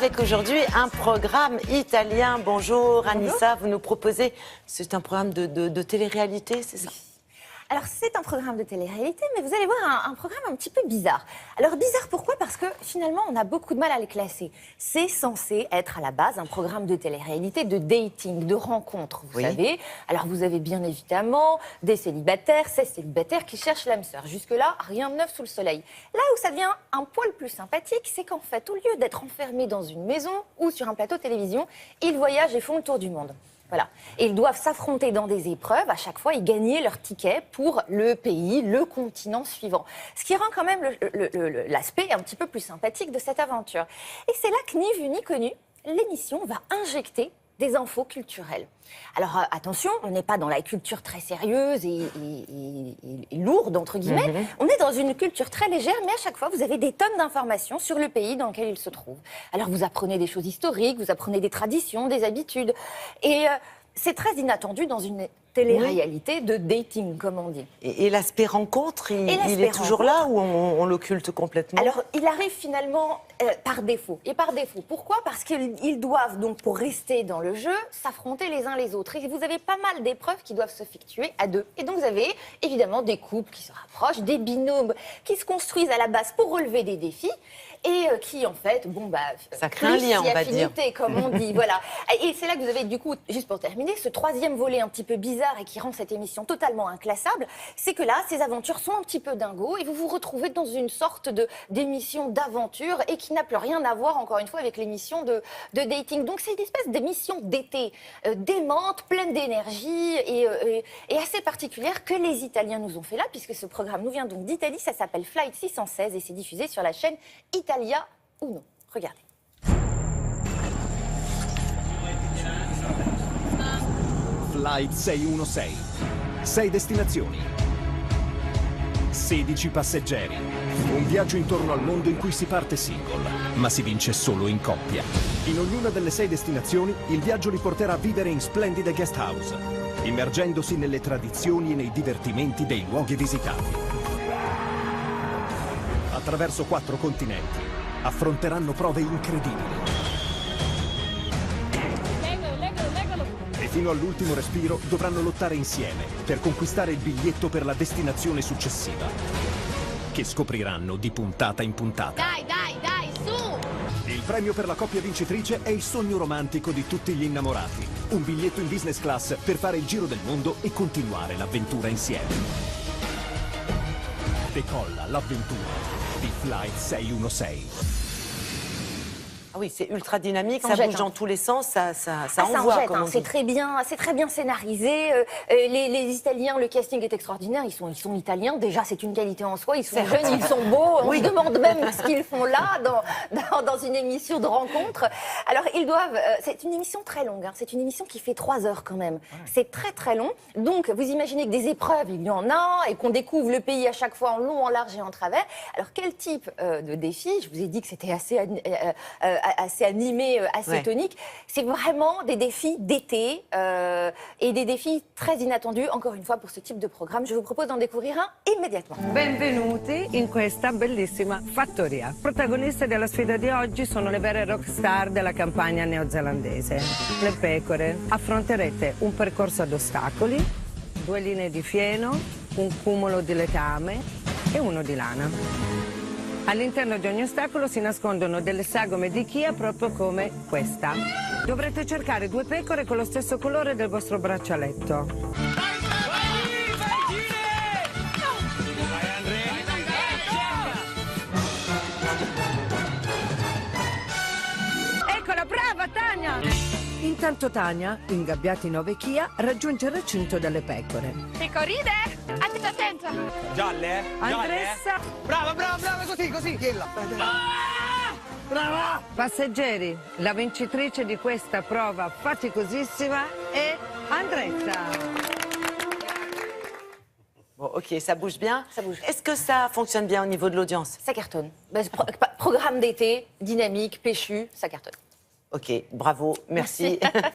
avec aujourd'hui un programme italien. Bonjour Anissa, vous nous proposez, c'est un programme de télé-réalité, c'est ça? Alors, c'est un programme de télé-réalité, mais vous allez voir un programme un petit peu bizarre. Alors, bizarre pourquoi? Parce que finalement, on a beaucoup de mal à le classer. C'est censé être à la base un programme de télé-réalité, de dating, de rencontre, vous savez. Alors, vous avez bien évidemment des célibataires, ces célibataires qui cherchent l'âme sœur. Jusque-là, rien de neuf sous le soleil. Là où ça devient un poil plus sympathique, c'est qu'en fait, au lieu d'être enfermés dans une maison ou sur un plateau de télévision, ils voyagent et font le tour du monde. Voilà. Et ils doivent s'affronter dans des épreuves à chaque fois et gagner leur ticket pour le pays, le continent suivant. Ce qui rend quand même l'aspect un petit peu plus sympathique de cette aventure. Et c'est là que, ni vu ni connu, l'émission va injecter des infos culturelles. Alors attention, on n'est pas dans la culture très sérieuse et lourde, entre guillemets. On est dans une culture très légère, mais à chaque fois, vous avez des tonnes d'informations sur le pays dans lequel il se trouve. Alors vous apprenez des choses historiques, vous apprenez des traditions, des habitudes. Et c'est très inattendu dans une télé-réalité de dating, comme on dit. Et l'aspect rencontre, il est toujours là ou on l'occulte complètement? Alors, il arrive finalement par défaut. Et par défaut, pourquoi? Parce qu'ils doivent, donc, pour rester dans le jeu, s'affronter les uns les autres. Et vous avez pas mal d'épreuves qui doivent s'effectuer à deux. Et donc, vous avez évidemment des couples qui se rapprochent, des binômes qui se construisent à la base pour relever des défis. Et qui, en fait, ça crée un lien, on va dire. Comme on dit, voilà. Et c'est là que vous avez, du coup, juste pour terminer, ce troisième volet un petit peu bizarre et qui rend cette émission totalement inclassable, c'est que là, ces aventures sont un petit peu dingos et vous vous retrouvez dans une sorte d'émission d'aventure et qui n'a plus rien à voir, encore une fois, avec l'émission de dating. Donc, c'est une espèce d'émission d'été démente, pleine d'énergie et assez particulière que les Italiens nous ont fait là, puisque ce programme nous vient donc d'Italie, ça s'appelle Flight 616 et c'est diffusé sur la chaîne Italia Uno. Regardez. Flight 616. 6 destinazioni. 16 passeggeri. Un viaggio intorno al mondo in cui si parte single, ma si vince solo in coppia. In ognuna delle 6 destinazioni, il viaggio li porterà a vivere in splendide guest house, immergendosi nelle tradizioni e nei divertimenti dei luoghi visitati. Attraverso 4 continenti, affronteranno prove incredibili. E fino all'ultimo respiro dovranno lottare insieme per conquistare il biglietto per la destinazione successiva, che scopriranno di puntata in puntata. Dai, su! Il premio per la coppia vincitrice è il sogno romantico di tutti gli innamorati. Un biglietto in business class per fare il giro del mondo e continuare l'avventura insieme. Decolla l'avventura di Flight 616. Ah oui, c'est ultra dynamique, ça bouge dans tous les sens, ça envoie. C'est très bien scénarisé. Les Italiens, le casting est extraordinaire. Ils sont italiens. Déjà, c'est une qualité en soi. Ils sont jeunes, ils sont beaux. On se demande même ce qu'ils font là, dans une émission de rencontre. Alors, ils doivent. C'est une émission très longue. Hein. C'est une émission qui fait 3 heures quand même. Ouais. C'est très très long. Donc, vous imaginez que des épreuves, il y en a, et qu'on découvre le pays à chaque fois en long, en large et en travers. Alors, quel type de défi? Je vous ai dit que c'était assez animé, assez tonique. C'est vraiment des défis d'été et des défis très inattendus, encore une fois, pour ce type de programme. Je vous propose d'en découvrir un immédiatement. Benvenuti in questa bellissima fattoria. Protagoniste della sfida di oggi sono le vere rockstar della campagna neozelandese. Le pecore. Affronterete un percorso ad ostacoli, 2 linee di fieno, un cumulo di letame e uno di lana. All'interno di ogni ostacolo si nascondono delle sagome di chia proprio come questa. Dovrete cercare 2 pecore con lo stesso colore del vostro braccialetto. Eccola, brava Tania! Intanto Tania, ingabbiata in ovechia, raggiunge il recinto delle pecore. Pecorine! Attenta! Gialle? Andressa! Brava, così, chilla. Brava! Passeggeri, la vincitrice di questa prova faticosissima è Andressa. Bon, ok, ça bouge bien. Ça bouge. Est-ce que ça fonctionne bien au niveau de l'audience? Ça cartonne. Programme d'été, dynamique, péchu, ça cartonne. Ok, bravo, merci.